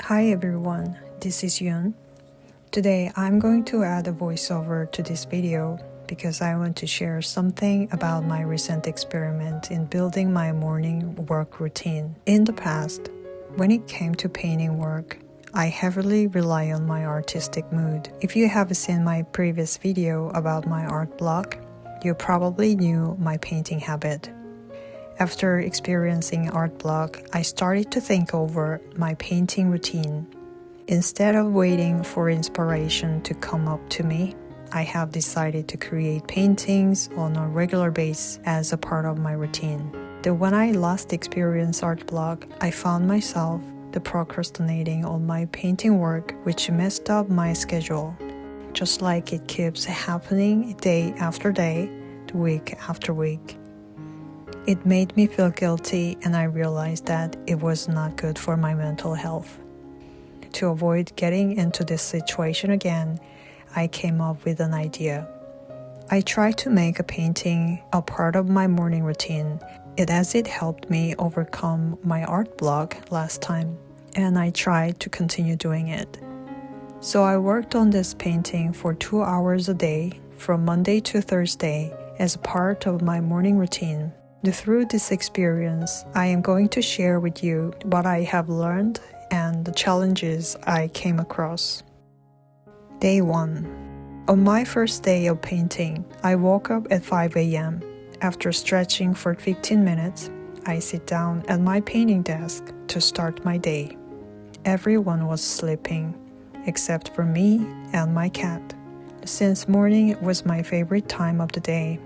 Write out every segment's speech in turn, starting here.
Hi everyone, this is Yun. Today I'm going to add a voiceover to this video because I want to share something about my recent experiment in building my morning work routine. In the past, when it came to painting work, I heavily rely on my artistic mood. If you have seen my previous video about my art block, you probably knew my painting habit. After experiencing art block, I started to think over my painting routine. Instead of waiting for inspiration to come up to me, I have decided to create paintings on a regular basis as a part of my routine. When I last experienced art block, I found myself procrastinating on my painting work, which messed up my schedule. Just like it keeps happening day after day, week after week. It made me feel guilty, and I realized that it was not good for my mental health. To avoid getting into this situation again, I came up with an idea. I tried to make a painting a part of my morning routine, as it helped me overcome my art block last time, and I tried to continue doing it. So I worked on this painting for 2 hours a day, from Monday to Thursday, as a part of my morning routine. Through this experience, I am going to share with you what I have learned and the challenges I came across. Day 1. On my first day of painting, I woke up at 5 a.m. After stretching for 15 minutes, I sit down at my painting desk to start my day. Everyone was sleeping, except for me and my cat. Since morning was my favorite time of the day,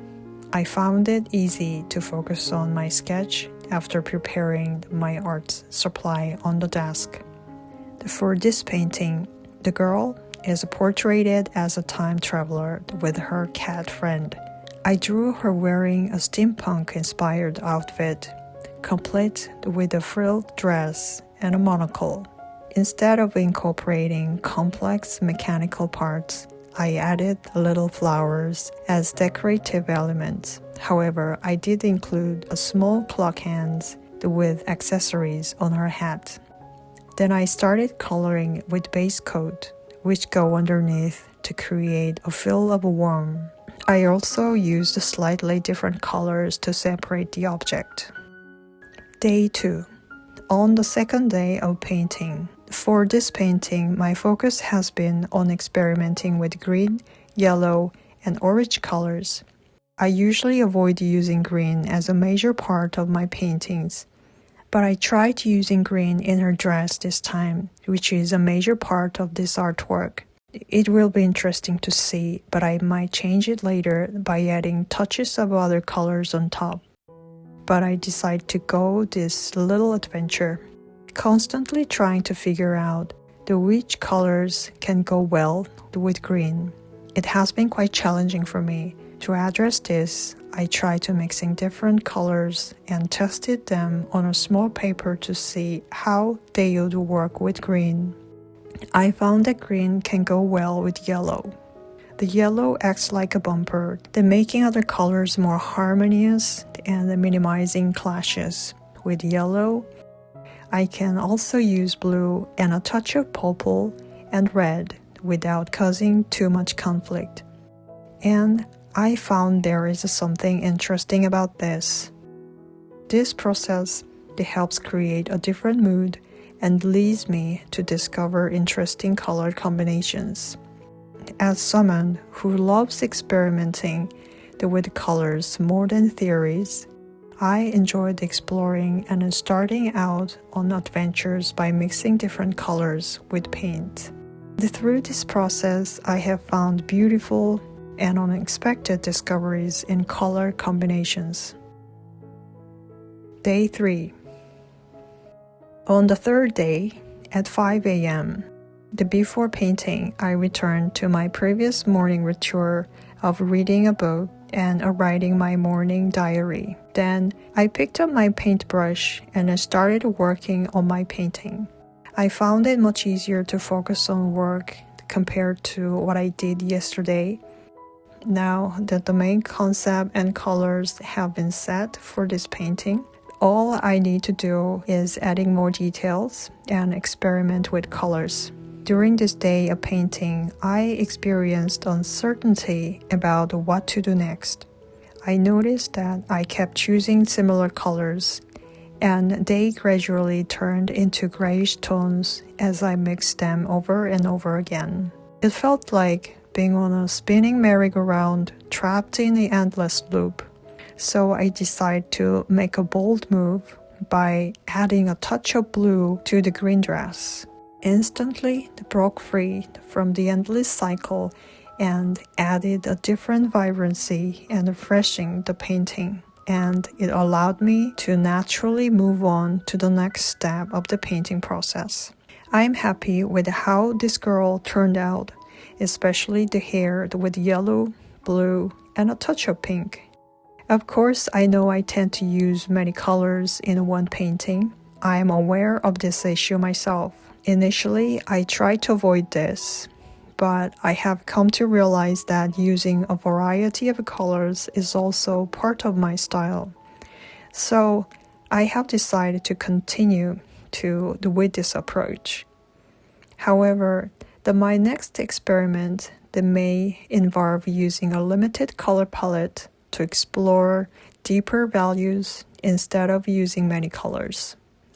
I found it easy to focus on my sketch after preparing my art supply on the desk. For this painting, the girl is portrayed as a time traveler with her cat friend. I drew her wearing a steampunk-inspired outfit, complete with a frilled dress and a monocle. Instead of incorporating complex mechanical parts, I added little flowers as decorative elements. However, I did include a small clock hands with accessories on her hat. Then I started coloring with base coat, which go underneath to create a feel of warmth. I also used slightly different colors to separate the object. Day 2. On the second day of painting. For this painting, my focus has been on experimenting with green, yellow, and orange colors. I usually avoid using green as a major part of my paintings, but I tried using green in her dress this time, which is a major part of this artwork. It will be interesting to see, but I might change it later by adding touches of other colors on top. But I decided to go this little adventure, constantly trying to figure out which colors can go well with green. It has been quite challenging for me. To address this, I tried to mixing different colors and tested them on a small paper to see how they would work with green. I found that green can go well with yellow. The yellow acts like a bumper, making other colors more harmonious and minimizing clashes. With yellow, I can also use blue and a touch of purple and red without causing too much conflict. And I found there is something interesting about this. This process helps create a different mood and leads me to discover interesting color combinations. As someone who loves experimenting with colors more than theories, I enjoyed exploring and starting out on adventures by mixing different colors with paint. Through this process, I have found beautiful and unexpected discoveries in color combinations. Day 3. On the third day, at 5 a.m., before painting, I returned to my previous morning ritual of reading a book and writing my morning diary. Then I picked up my paintbrush and I started working on my painting. I found it much easier to focus on work compared to what I did yesterday. Now that the main concept and colors have been set for this painting, all I need to do is adding more details and experiment with colors. During this day of painting, I experienced uncertainty about what to do next. I noticed that I kept choosing similar colors, and they gradually turned into grayish tones as I mixed them over and over again. It felt like being on a spinning merry-go-round, trapped in the endless loop. So I decided to make a bold move by adding a touch of blue to the green dress. Instantly, it broke free from the endless cycle and added a different vibrancy and refreshing the painting. And it allowed me to naturally move on to the next step of the painting process. I'm happy with how this girl turned out, especially the hair with yellow, blue, and a touch of pink. Of course, I know I tend to use many colors in one painting. I am aware of this issue myself. Initially, I tried to avoid this, but I have come to realize that using a variety of colors is also part of my style. So I have decided to continue with this approach. However, my next experiment may involve using a limited color palette to explore deeper values instead of using many colors.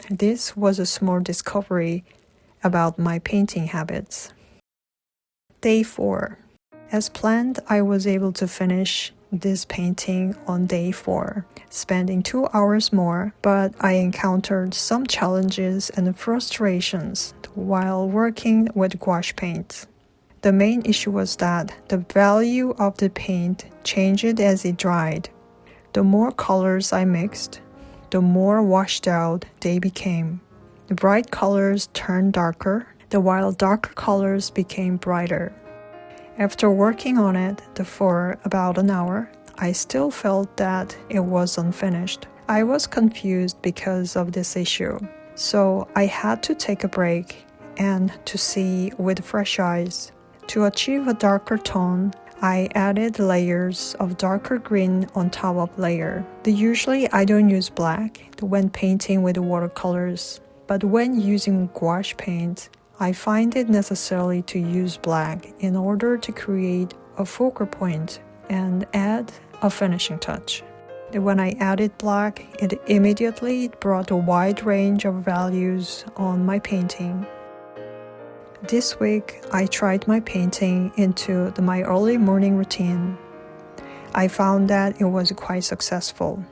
This was a small discovery about my painting habits. Day 4. As planned, I was able to finish this painting on day 4, spending 2 hours more, but I encountered some challenges and frustrations while working with gouache paint. The main issue was that the value of the paint changed as it dried. The more colors I mixed, the more washed out they became. The bright colors turned darker, while darker colors became brighter. After working on it for about an hour, I still felt that it was unfinished. I was confused because of this issue, so I had to take a break and to see with fresh eyes. To achieve a darker tone, I added layers of darker green on top of layer. Usually I don't use black when painting with watercolors, but when using gouache paint, I find it necessary to use black in order to create a focal point and add a finishing touch. When I added black, it immediately brought a wide range of values on my painting. This week, I tried my painting into my early morning routine. I found that it was quite successful.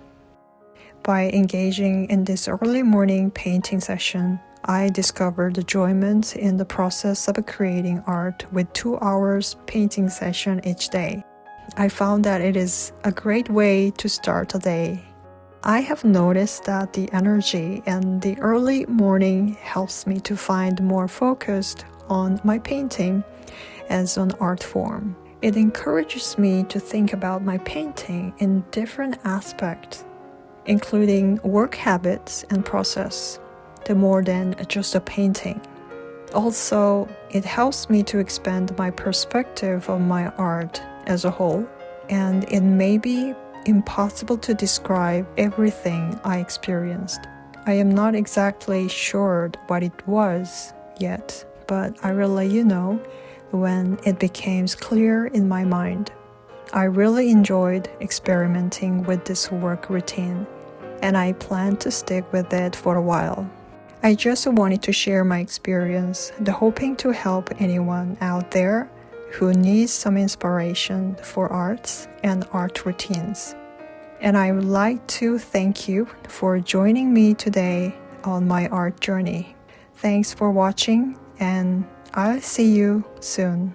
By engaging in this early morning painting session, I discovered enjoyment in the process of creating art with 2 hours painting session each day. I found that it is a great way to start a day. I have noticed that the energy in the early morning helps me to find more focused on my painting as an art form. It encourages me to think about my painting in different aspects, including work habits and process, more than just a painting. Also, it helps me to expand my perspective of my art as a whole, and it may be impossible to describe everything I experienced. I am not exactly sure what it was yet, but I will let you know when it became clear in my mind. I really enjoyed experimenting with this work routine, and I plan to stick with it for a while. I just wanted to share my experience, hoping to help anyone out there who needs some inspiration for arts and art routines. And I would like to thank you for joining me today on my art journey. Thanks for watching, and I'll see you soon.